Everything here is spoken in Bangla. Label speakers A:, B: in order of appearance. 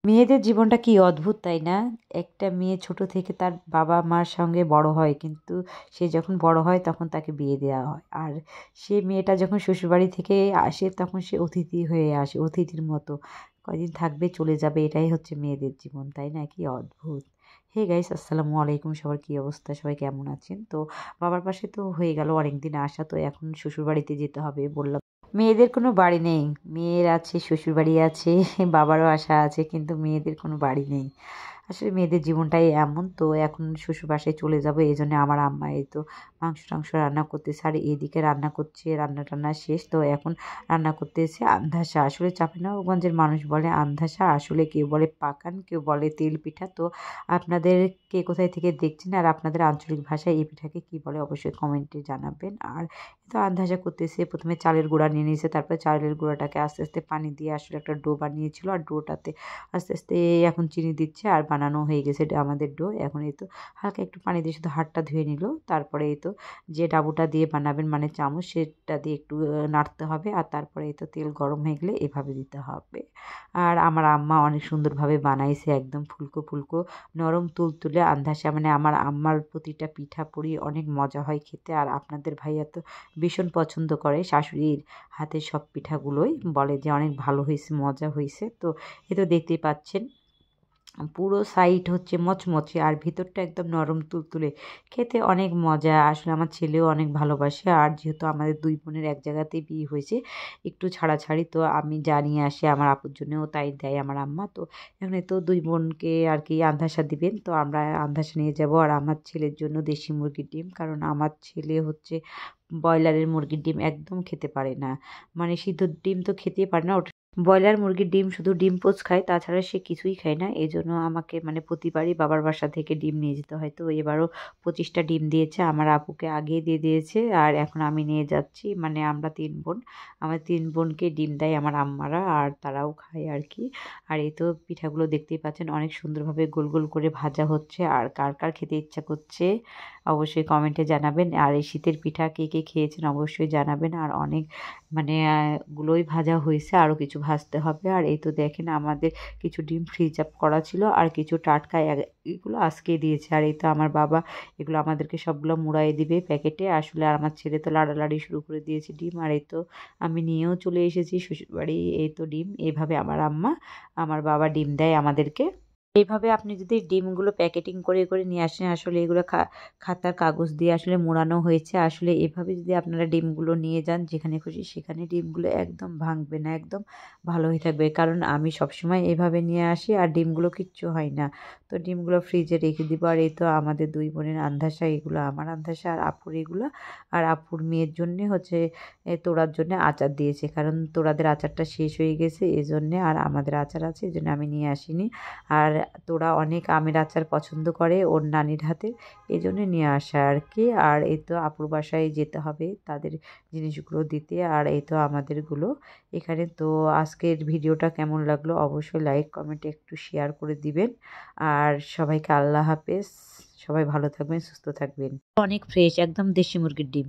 A: মেয়েদের জীবনটা কি অদ্ভুত, তাই না? একটা মেয়ে ছোট থেকে তার বাবা মার সঙ্গে বড় হয়, কিন্তু সে যখন বড় হয় তখন তাকে বিয়ে দেওয়া হয়। আর সে মেয়েটা যখন শ্বশুরবাড়ি থেকে আসে তখন সে অতিথি হয়ে আসে, অতিথির মতো কয়দিন থাকবে চলে যাবে। এটাই হচ্ছে মেয়েদের জীবন, তাই না? কি অদ্ভুত। হে গাইস, আসসালামু আলাইকুম। সবার কি অবস্থা? সবাই কেমন আছেন? তো বাবার পাশে তো হয়ে গেল অনেকদিন আসা, তো এখন শ্বশুরবাড়িতে যেতে হবে বললাম। মেয়েদের কোনো বাড়ি নেই। মেয়ের আছে, শ্বশুরবাড়ি আছে, বাবারও আশা আছে, কিন্তু মেয়েদের কোনো বাড়ি নেই। আসলে মেয়েদের জীবনটাই এমন। তো এখন শ্বশুর বাসায় চলে যাবো, এই জন্য আমার আম্মা এই তো মাংস টাংস রান্না করতেছে, আর এদিকে রান্না করছে, রান্না টান্না শেষ। তো এখন রান্না করতেছে আন্ধাসা। আসলে চাঁপাইনবাবগঞ্জের মানুষ বলে আন্ধাসা, আসলে কেউ বলে পাকান, কেউ বলে তেল পিঠা। তো আপনাদের কে কোথায় থেকে দেখছেন আর আপনাদের আঞ্চলিক ভাষায় এই পিঠাকে কী বলে অবশ্যই কমেন্টে জানাবেন। আর তো আন্দাজা করতেছে, প্রথমে চালের গুঁড়া নিয়ে নিয়েছে, তারপরে চালের গুঁড়াটাকে আস্তে আস্তে পানি দিয়ে আসলে একটা ডো বানিয়েছিল, আর ডোটাতে আস্তে আস্তে এখন চিনি দিচ্ছে, আর বানানো হয়ে গেছে আমাদের ডো। এখন এই তো হালকা একটু পানি দিয়ে শুধু হাতটা ধুয়ে নিল। তারপরে এই তো যে ডাবুটা দিয়ে বানাবেন মানে চামচ, সেটা দিয়ে একটু নাড়তে হবে, আর তারপরে এই তো তেল গরম হয়ে গেলে এভাবে দিতে হবে। আর আমার আম্মা অনেক সুন্দরভাবে বানাইছে, একদম ফুলকো ফুলকো নরম তুলতুলে আন্দাসা। মানে আমার আম্মার প্রতিটা পিঠাপুরি অনেক মজা হয় খেতে। আর আপনাদের ভাইয়া তো ভীষণ পছন্দ করে শাশুড়ির হাতের সব পিঠাগুলোই, বলে যে অনেক ভালো হয়েছে, মজা হয়েছে। তো এ তো দেখতেই পাচ্ছেন পুরো সাইড হচ্ছে মচমচে আর ভিতরটা একদম নরম তুলতুলে, খেতে অনেক মজা। আসলে আমার ছেলেও অনেক ভালোবাসে। আর যেহেতু আমাদের দুই বোনের এক জায়গাতেই বিয়ে হয়েছে, একটু ছাড়াছাড়ি, তো আমি যা নিয়ে আসি আমার আপুর জন্যও তাই দেয় আমার আম্মা। তো এখানে তো দুই বোনকে আর কি আন্ধাসা দিবেন, তো আমরা আন্ধাসা নিয়ে যাব। আর আমার ছেলের জন্য দেশি মুরগির ডিম, কারণ আমার ছেলে হচ্ছে ব্রয়লারের মুরগির ডিম একদম খেতে পারে না। মানে সিদ্ধ ডিম তো খেতেই পারে না, ব্রয়লার মুরগির ডিম শুধু ডিম পোচ খায়, তাছাড়া সে কিছুই খায় না। এই জন্য আমাকে মানে প্রতিবারই বাবার বাসা থেকে ডিম নিয়ে যেতে হয়। তো এবারও 25টা ডিম দিয়েছে, আমার আপুকে আগেই দিয়ে দিয়েছে, আর এখন আমি নিয়ে যাচ্ছি। মানে আমরা 3 বোন, আমার 3 বোনকে ডিম দেয় আমার আম্মারা, আর তারাও খায় আর কি। আর এই তো পিঠাগুলো দেখতেই পাচ্ছেন অনেক সুন্দরভাবে গোল গোল করে ভাজা হচ্ছে। আর কার কার খেতে ইচ্ছা করছে অবশ্যই কমেন্টে জানাবেন। আর এই শীতের পিঠা কে কে খেয়েছেন অবশ্যই জানাবেন। আর অনেক মানে গুলোই ভাজা হয়েছে, আরও কিছু ভাজতে হবে। আর এই তো দেখেন আমাদের কিছু ডিম ফ্রিজ আপ করা ছিল, আর কিছু টাটকা এগুলো আজকে দিয়েছে। আর এই তো আমার বাবা এগুলো আমাদেরকে সবগুলো মুড়াই দিবে প্যাকেটে। আসলে আর আমার ছেলে তো লাড়ালাড়ি শুরু করে দিয়েছে ডিম। আর এই তো আমি নিয়েও চলে এসেছি শ্বশুরবাড়ি। এই তো ডিম এইভাবে আমার আম্মা আমার বাবা ডিম দেয় আমাদেরকে। এইভাবে আপনি যদি ডিমগুলো প্যাকেটিং করে করে নিয়ে আসেন, আসলে এগুলো খাতার কাগজ দিয়ে আসলে মোড়ানো হয়েছে। আসলে এভাবে যদি আপনারা ডিমগুলো নিয়ে যান যেখানে খুশি সেখানে, ডিমগুলো একদম ভাঙবে না, একদম ভালো হয়ে থাকবে। কারণ আমি সবসময় এভাবে নিয়ে আসি আর ডিমগুলো কিচ্ছু হয় না। তো ডিমগুলো ফ্রিজে রেখে দিব। আর এই তো আমাদের দুই বোনের আন্দাসা, এগুলো আমার আন্দাসা আর আপুর এগুলো। আর আপুর মেয়ের জন্যে হচ্ছে তোড়ার জন্য আচার দিয়েছে, কারণ তোড়াদের আচারটা শেষ হয়ে গেছে এজন্যে। আর আমাদের আচার আছে এই জন্য আমি নিয়ে আসিনি। আর তোরা অনেক আমের আচার পছন্দ করে ওর নানির হাতে, এই জন্য নিয়ে আসা আর কি। আর এই তো আপুর বাসায় যেতে হবে তাদের জিনিসগুলো দিতে। আর এই তো আমাদেরগুলো এখানে। তো আজকের ভিডিওটা কেমন লাগলো অবশ্যই লাইক কমেন্টে একটু শেয়ার করে দিবেন। আর সবাইকে আল্লাহ হাফেজ। সবাই ভালো থাকবেন, সুস্থ থাকবেন। অনেক ফ্রেশ, একদম দেশি মুরগির ডিম।